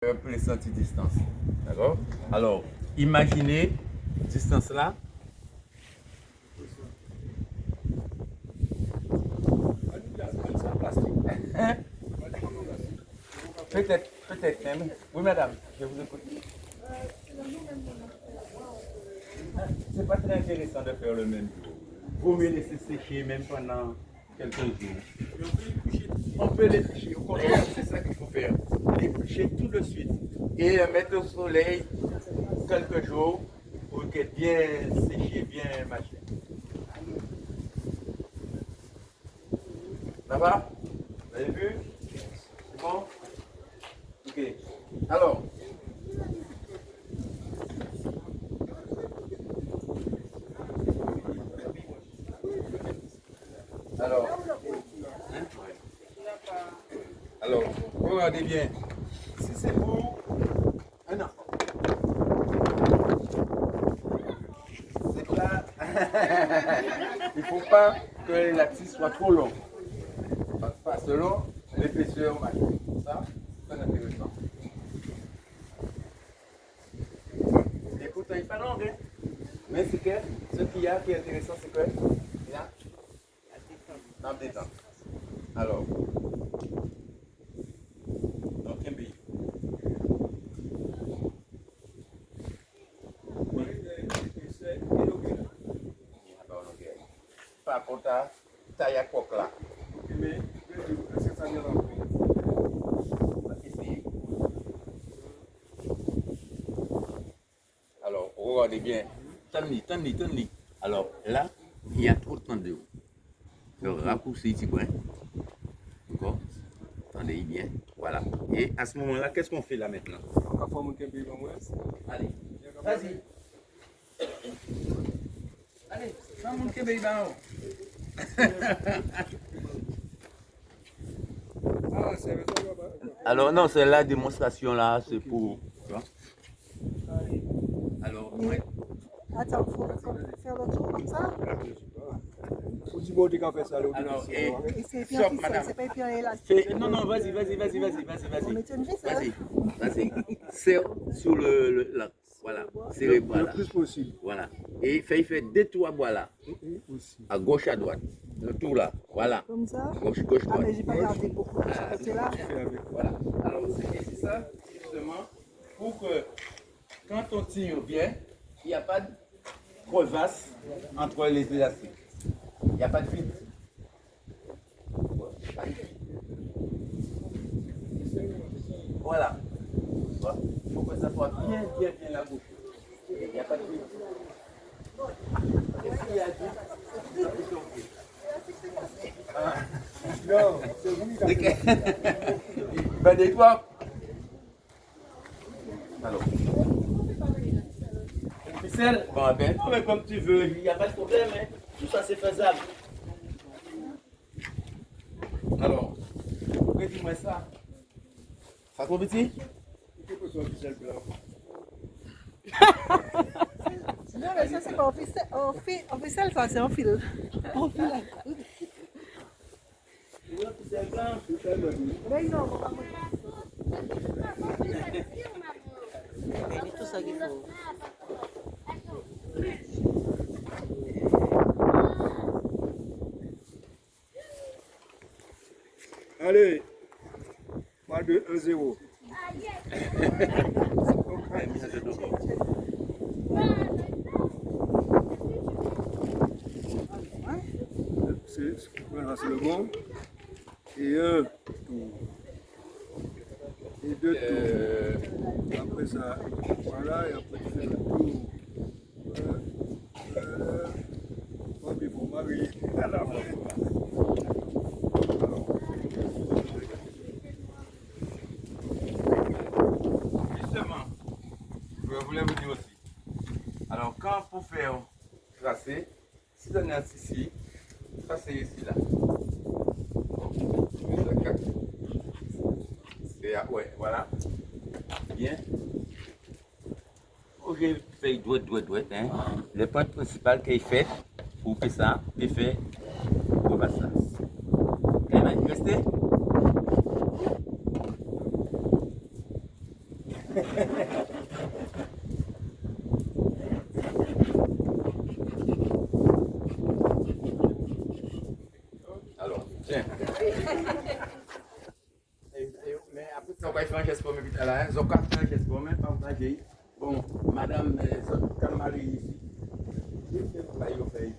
Un peu les sentir distance. D'accord? Alors, imaginez distance là. Peut-être même. Oui, madame, je vous écoute. C'est pas très intéressant de faire le même jour. Vaut mieux laisser sécher même pendant quelques jours. On peut les toucher, au contraire, c'est ça qu'il faut faire. Les toucher tout de suite et mettre au soleil quelques jours pour qu'elle bien séché, bien machin. Ça va? Vous avez vu? C'est bon? Ok. Alors. Alors, regardez bien. Si c'est pour un enfant, c'est pas. Il ne faut pas que la tisse soit trop longue. Pas selon l'épaisseur machin. Ça, c'est très intéressant. Et pourtant, il n'est pas long, hein? Mais c'est que ce qu'il y a qui est intéressant, c'est que il y a la détente. Alors, donc un pays. Par contre, taille à quoi là? Alors, regardez bien. Tenez. Alors, là, il y a trop de temps de haut. Le raccourci ici, bon. D'accord? Attendez bien. Voilà. Et à ce moment-là, qu'est-ce qu'on fait là maintenant? Allez, vas-y. Allez, va mon Québec là-haut. Alors non, c'est la démonstration là, c'est pour. Tu vois? Alors, ouais. Attends, il faut faire le tour comme ça. Alors, Et c'est bien stop, ficelle, madame. c'est pas bien élastique. Non, vas-y. On met une ficelle. Vas-y. Serre sur là. Voilà. Serrez bois Le là. plus possible. Voilà. Et fait deux trois bois là. À gauche, à droite. Le tour là. Voilà. Comme ça. Gauche, Ah, droite. mais j'ai pas gardé beaucoup de ce côté-là. Voilà. Alors, c'est ça, justement, pour que quand on tire bien, il n'y a pas de crevasse entre les élastiques. Il n'y a pas de vide. Voilà. Il faut que ça soit bien la bouche. Il n'y a pas de vide. Qu'est-ce qu'il y a dit? Non, c'est vous qui avez Ben, des fois. Alors. Une ficelle? Bon, ben, non, mais comme tu veux, il n'y a pas de problème, hein. Tout ça, c'est faisable. Alors, dis-moi ça. Ça trop petit? Non, mais ça, c'est pas officiel. Officiel, ça, c'est un fil. Un fil. Mais non, on va C'est tout ça qu'il faut. Allez, pas de 1-0. C'est le bon. Et un tour. Et deux tours. Après ça, voilà, et après tu fais le tour. Pas bien pour Marie. À la fin. Justement, je voulais vous dire aussi. Alors, quand pour faire tracer, si on est ici, tracez ici là. Ouais, voilà. Bien. Ok, fait douette, hein. Le point principal qu'il fait, pour faire ça, il fait pour ça. Et bien, restez. Alors, tiens. Mais après, ça va faire un geste pour me vite là. Ils ont qu'à faire un geste pour me partager. Bon, madame, quand Marie ici, là, il fait.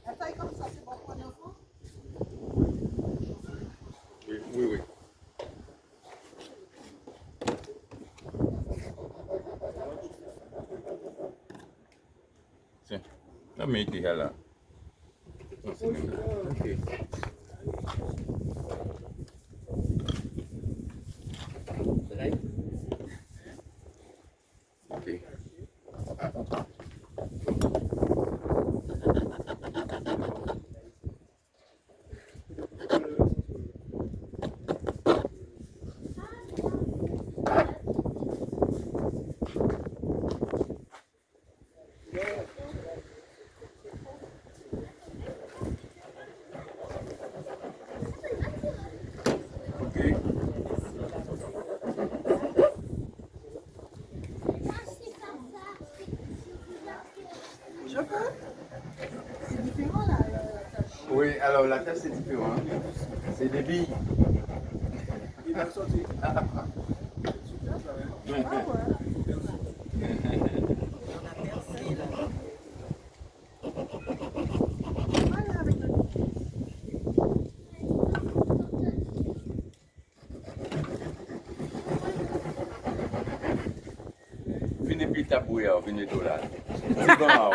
La taille comme ça, c'est bon pour un enfant? Oui, oui, oui. Tiens, la mets là. Non, c'est même là. Ok. Ok. Je peux? C'est différent là. Oui, alors la tâche c'est différent. C'est des billes. Il va sortir. Ah ouais. Voilà, avec le... Venez plus tabouiller, venez de là. C'est bon.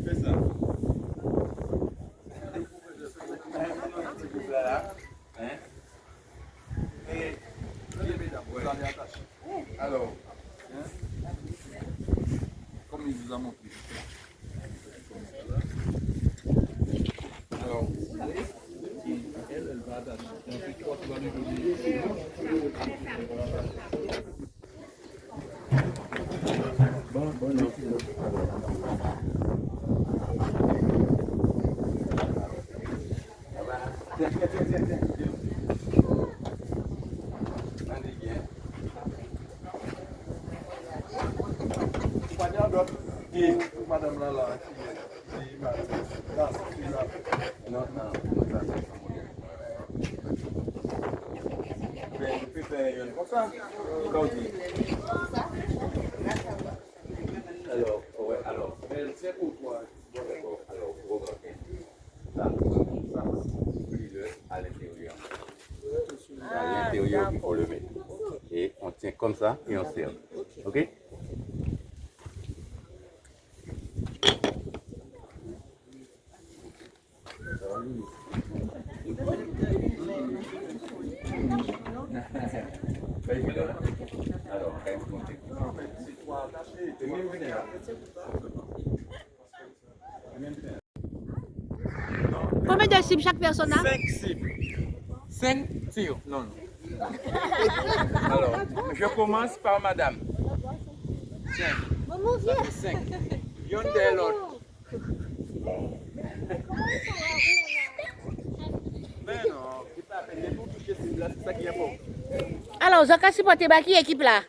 Fais ça. Là. Hein? Et alors, Comme il vous a montré. alors, Elle va attacher. Ensuite, toi, tu vas lui donner. Bon. tiens. Allez, bien. Et madame là, qui madame, là, celui-là. Non, ça c'est son modèle. Je peux faire une comme ça. Alors, ouais, alors. C'est pour toi. D'accord, alors, regardez. Ça, pris-le à l'intérieur. C'est à l'intérieur qu'il faut le mettre. Et on tient comme ça et on serre. Ok? Alors, quand même, comptez. C'est même bien. Combien de cibles chaque personne a? 5 cibles. 5 tirs. Non. Alors, je commence par madame. Tiens. Ça fait 5. Y'en de l'autre. Ben non, c'est pas à peine. Pour toucher cible là, c'est ça qui est bon. Alors, vous avez supporté qui équipe là?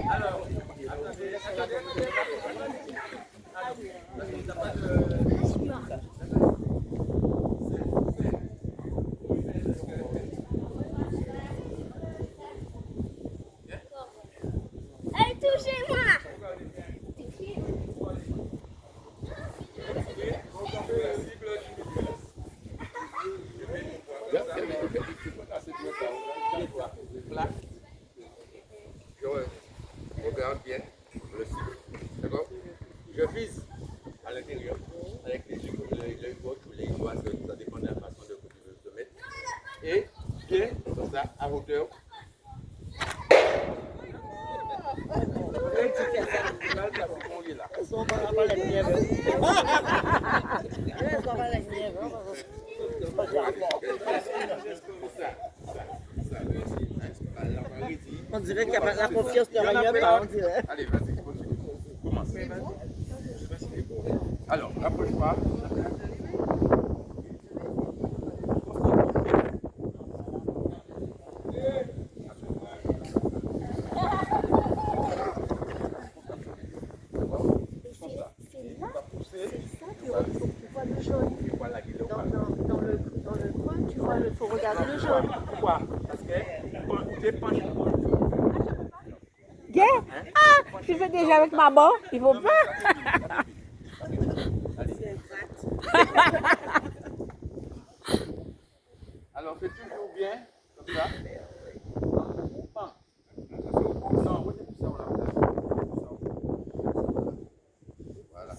Alors, attendez. Hey, touchez-moi! Je regarde bien le cible. D'accord? Je vise à l'intérieur avec les yeux gauche ou les doigts, ça dépend de la façon de que tu veux te mettre. Et bien, comme ça, à hauteur. Et tu fais ça, là, tu as fait mon là. Ça. On dirait qu'il y a pas la confiance ne revient pas, on dirait. Allez, vas-y, continue. Commence. Alors, rapproche-toi. Il faut regarder le jaune. Pourquoi? Parce que tu penches. Yeah. Ah, tu fais déjà avec maman. Il faut pas. Alors, fais toujours bien, comme ça. Non, on tout ça, voilà.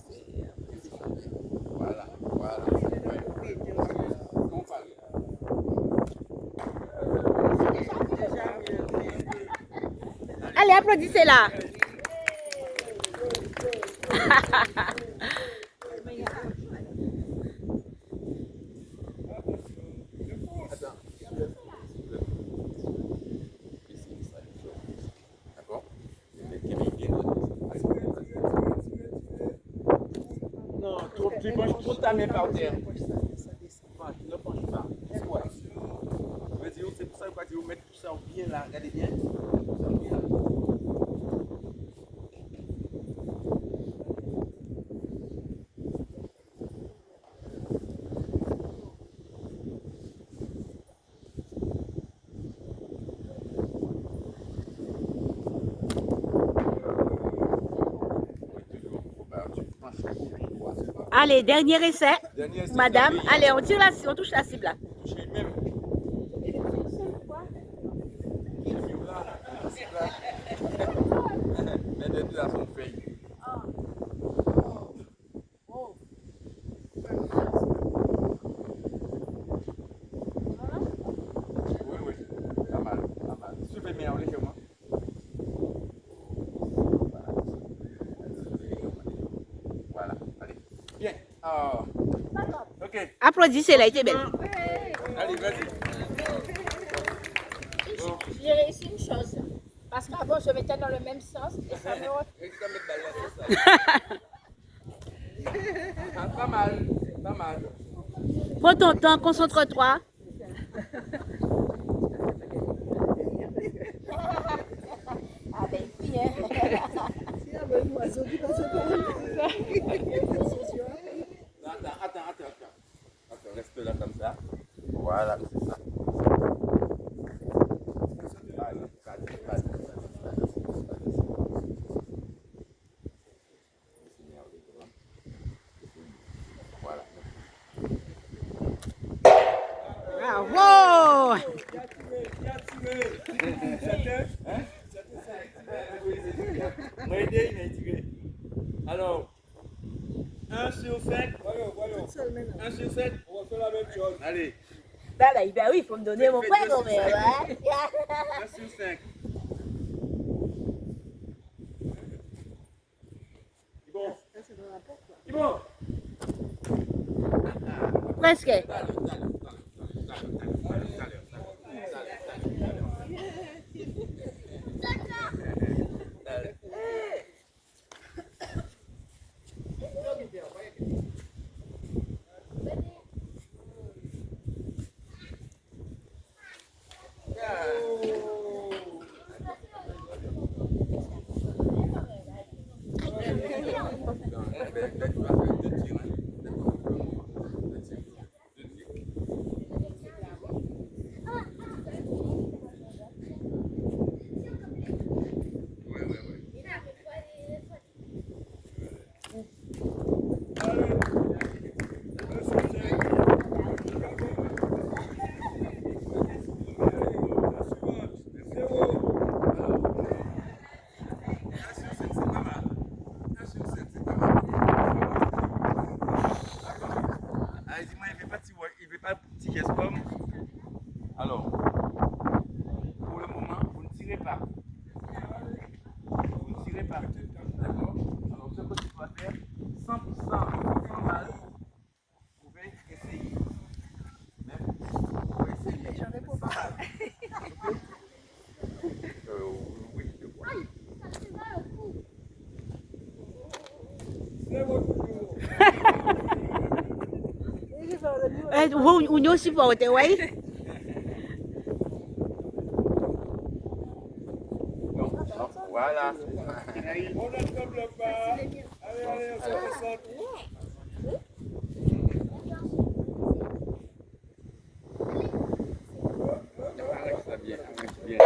Voilà. Voilà. Allez, applaudissez-la. D'accord? Non, tu penches trop ta main par terre. Ne penche pas. C'est quoi? C'est pour ça que vous mettez tout ça bien là. Regardez bien. Tout ça bien là. Allez, dernier essai. Dernier essai. Madame, allez, on tire la cible, on touche la cible là. Touchez même. Les deux là sont faits. Oui, oui. Pas mal, pas mal. Suivez bien, légèrement. Voilà, allez. Bien. Ah. Ok. Applaudissez-la, elle était belle. Allez, vas-y. J'ai réussi une chose. Parce qu'avant, je mettais dans le même sens et ça me... Ah, pas mal, pas mal. Prends ton temps, concentre-toi. Ah ben, oui, hein. Attends, reste là comme ça. Voilà, c'est ça. Voilà. Bravo! Alors, 1 sur 5. 1 sur 7. On va faire la même chose. Allez. Ben oui, il faut me donner mon point quand même. 1 sur 5. Bon. Presque. Alors, pour le moment, vous ne tirez pas. Vous ne tirez pas. D'accord? Alors, ce que tu dois faire, 100% sans mal, vous pouvez essayer. Même, vous pouvez essayer. J'en ai pas mal. Unyo supporté, oui. Non, voilà. On n'attend pas. Allez, allez, on se concentre. Arrête ça bien, arrête bien.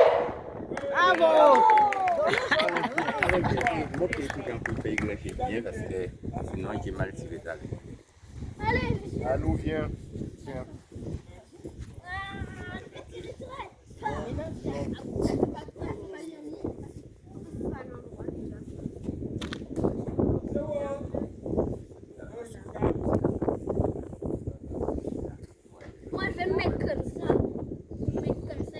Bravo! Mon petit truc un peu fait grécher bien parce que sinon il est mal tiré d'aller. Allô, viens. Viens. Moi, je vais me mettre comme ça. Je vais me mettre comme ça.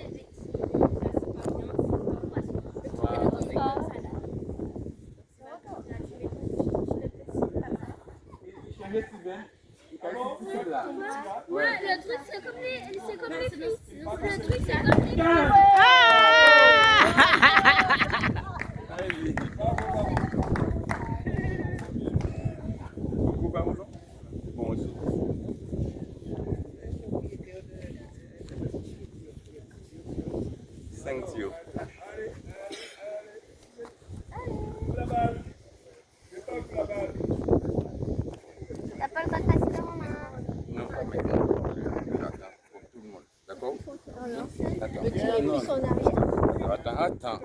Ouais, le truc, c'est comme les filles. Le truc, c'est comme les filles. Bon, aussi. 5-0. La balle. Je toque la balle. T'as pas le droit de passer dans ma main. Non, pas maintenant. J'attends pour tout le monde. D'accord? Attends. Le tirer plus en arrière. Attends.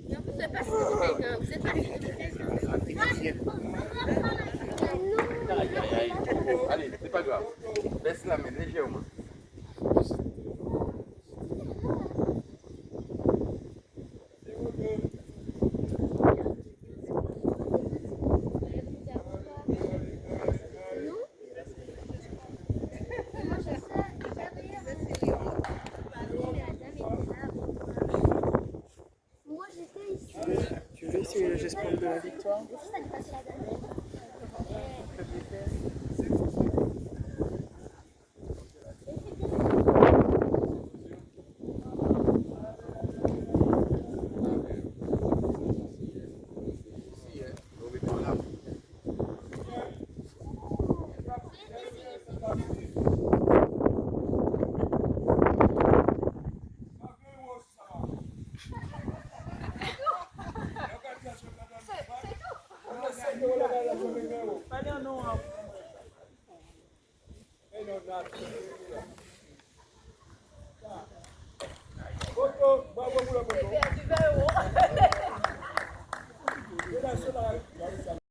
Non, vous êtes pas si vous êtes pas Allez, c'est pas grave. Baisse la main légèrement. Moi, j'étais ici. Tu veux essayer le geste de la victoire? Allez, on a.